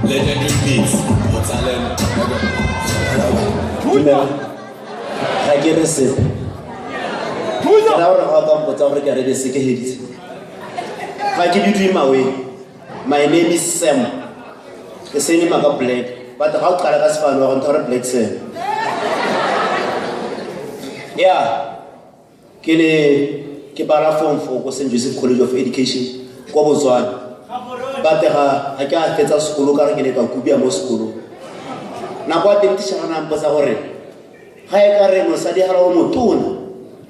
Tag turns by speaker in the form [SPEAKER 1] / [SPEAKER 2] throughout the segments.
[SPEAKER 1] Legendary beats. Talent.
[SPEAKER 2] I get a sip. I give you dream away. My name is Sam. The same name I got black. But how can I find one on black Sam? Yeah. Ke bara form for St. Joseph College of Education. Ko Botswana. But I can't get a school ka ke le ka kubia mo school. Na kwa teacher na mposa gore. Ha e ka re mo sa di hala o motona.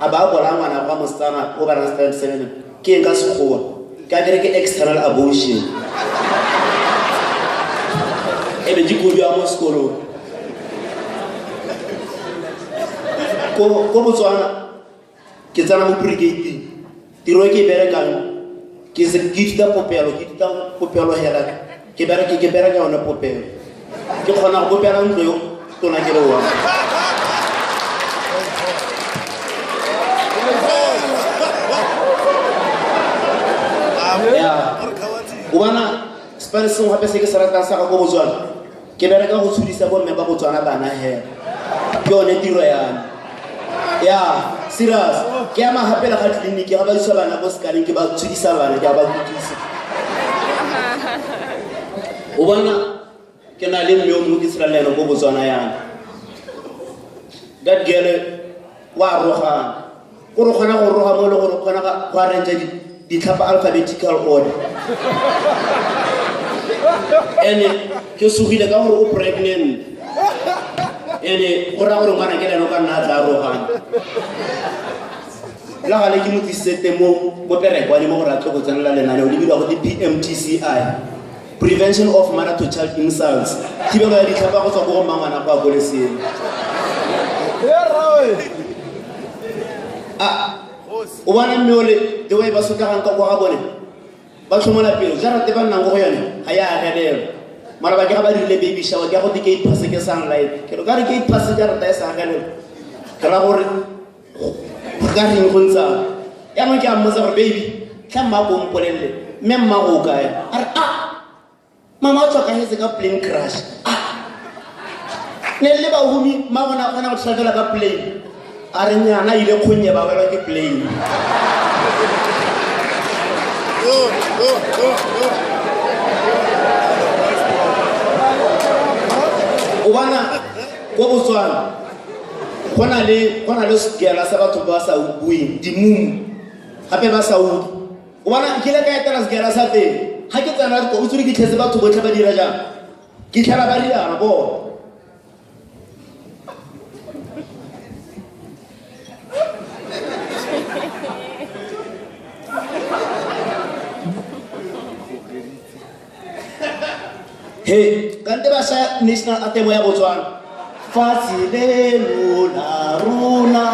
[SPEAKER 2] Aba bola ngwana kwa mostana o ba na stand 7. Ke nka sekgowa. Ka dire ke external abortion. Ebe di kubia mo school. Ko Botswana ke tsana mo brigade tiro ke berekang ke se kitita popelo hela ke bereka ona popelo ke khona go popela ntlo yo tona ke lewa ya ubana sparisong hape se ke sarata sa ka go Botswana ke bereka go tshudisa bo mme ba Botswana bana he ke one tiro yana ya serious ke ama hapela ga clinic ga ba isa bana go scanning ke ba tshudisa bana ke ba kutisa o bona ke na le mme o mo Israel go Botswana yana that girl wa roga go rogana go roga mo le go khona ga arrange di tlhapa alphabetical order ene ke sugile ka gore o pregnant ene go ra gore ngwana ke leno ka nna tla roga la gale ke motisetse mo perekwa le mo go ratlo go tsenela lenane o le bidwa go di PMTCI Prevention of Mother to Child Insults thibelo ya ditlhapa go tswa go mangwana kwa boleseng o bona mmole the way ba sotlagang ka go ga bone ba tlhomola pelo jara te ba nnang go yone ga ya agelelo mara ba ke ga ba dirile baby shower ke go di gate pass ke sunlight ke ka re gate pass jara ta sa agelelo ke ra gore ga re go ntsa ya mo ke a mmotsa gore baby tla mma go mpolelle mme mma go kae are mama o tsoka hetse ka plane crash ne le ba humi ma bona go tshwela ka plane are nyana ile khonye ba wela ke plane o bana go Botswana gona le sekela sa batho ba sa buing dimumu gape ba sa utlwe o bana ke le ka etela sekela sa teng ha ke tsana go utsuri ke tlhetse batho botlhe ba dira jang ke tlhela ba dira bo hey kante ba sa national anthem ya Botswana Fatsile la runa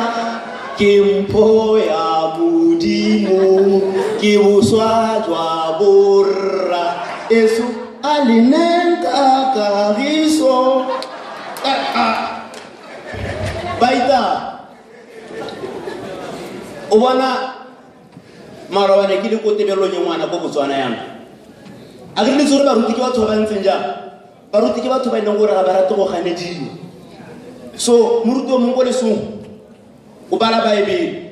[SPEAKER 2] Kimpo ya Modimo Ke boswa jwa borra Esu alinenka kagiso Baita o bona marawane ke le ko tebelo nye ngwana go Botswana yana a ke le tsore ba ruti ke batho ba ntseng jang ba ruti ke batho ba neng gore ga ba rate go ganedimo so moruti o mongwe go lesong o bala Baebele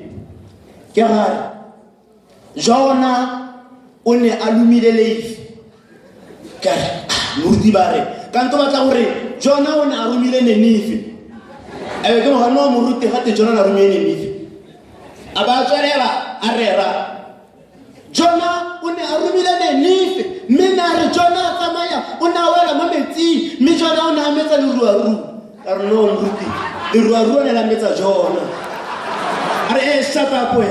[SPEAKER 2] ke gare Jona o ne a lumile leifi kare moruti ba re kanto batla gore Jona o ne a rumile Ninive ebe ke mogano wa moruti gate Jona na rumile Ninive a ba tswelela a rera Jona o ne a rumile Ninive mme na re Jona tsamaya o na wela mo metsing mme Jona o ne a metsa leruaru ka re no moruti leruaru ne la metsa Jona a re shut up we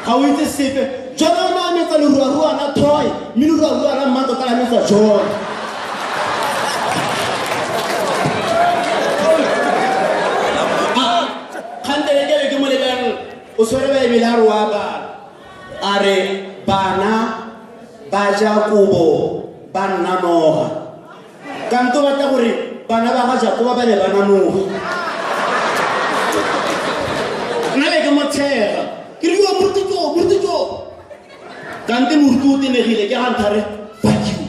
[SPEAKER 2] ga o itse sepe Jona o ne a metsa leruaru ana toy mme leruaru ana mmatota la metsa Jona kgantele ke mo lebelele o swere Baebele a re wa bala a re bana ba Jakobo ba nna noga kanto batla gore bana ba ga Jakobo ba ne ba nanoga nna be ke mothega ke re yo moruti jo kante moruti o tenegile ke ga nthare fuck you